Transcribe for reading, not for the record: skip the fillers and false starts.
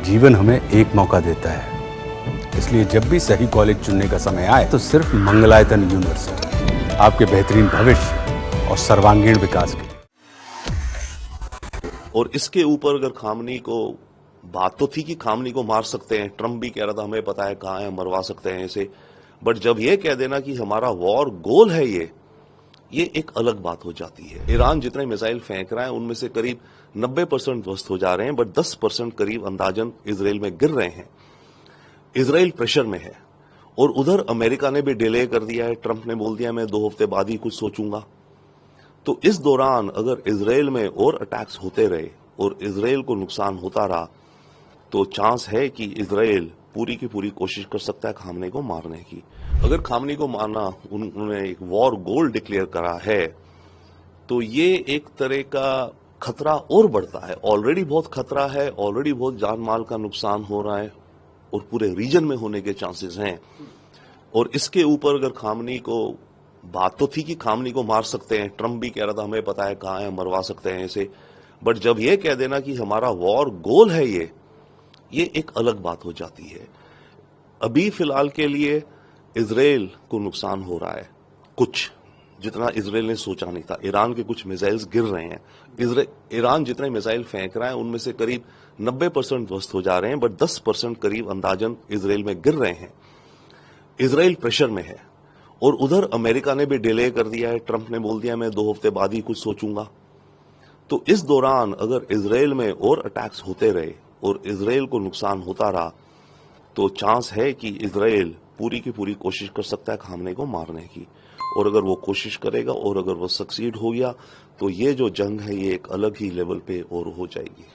जीवन हमें एक मौका देता है, इसलिए जब भी सही कॉलेज चुनने का समय आए तो सिर्फ मंगलायतन यूनिवर्सिटी आपके बेहतरीन भविष्य और सर्वांगीण विकास के लिए। और इसके ऊपर अगर खामनी को बात तो थी कि खामनी को मार सकते हैं, ट्रम्प भी कह रहा था हमें पता है कहाँ है, मरवा सकते हैं इसे, बट जब ये कह देना कि हमारा वॉर गोल है ये एक अलग बात हो जाती है। ईरान जितने मिसाइल फेंक रहा है उनमें से करीब 90% ध्वस्त हो जा रहे हैं, बट 10% करीब अंदाजन इजराइल में गिर रहे हैं। इजराइल प्रेशर में है और उधर अमेरिका ने भी डिले कर दिया है। ट्रंप ने बोल दिया मैं 2 हफ्ते बाद ही कुछ सोचूंगा। तो इस दौरान अगर इजराइल में और अटैक्स होते रहे और इजराइल को नुकसान होता रहा तो चांस है कि इजराइल पूरी की पूरी कोशिश कर सकता है खामने को मारने की। अगर खामने को मारना उन्होंने एक वॉर गोल डिक्लेयर करा है तो ये एक तरह का खतरा और बढ़ता है। ऑलरेडी बहुत खतरा है, ऑलरेडी बहुत जान माल का नुकसान हो रहा है और पूरे रीजन में होने के चांसेस हैं। और इसके ऊपर अगर खामनी को बात तो थी कि खामनी को मार सकते हैं, ट्रंप भी कह रहा था हमें पता है कहाँ है, मरवा सकते हैं इसे, बट जब ये कह देना कि हमारा वॉर गोल है ये एक अलग बात हो जाती है। अभी फिलहाल के लिए इजराइल को नुकसान हो रहा है कुछ, जितना इजराइल ने सोचा नहीं था। ईरान के कुछ मिसाइल्स गिर रहे हैं। ईरान जितने मिसाइल फेंक रहा है उनमें से करीब 90% ध्वस्त हो जा रहे हैं, बट 10% करीब अंदाजन इजराइल में गिर रहे हैं। इजराइल प्रेशर में है और उधर अमेरिका ने भी डिले कर दिया है। ट्रंप ने बोल दिया मैं 2 हफ्ते बाद ही कुछ सोचूंगा। तो इस दौरान अगर इजराइल में और अटैक्स होते रहे और इजराइल को नुकसान होता रहा तो चांस है कि इजराइल पूरी की पूरी कोशिश कर सकता है खामने को मारने की। और अगर वो कोशिश करेगा और अगर वो सक्सीड हो गया तो ये जो जंग है ये एक अलग ही लेवल पे और हो जाएगी।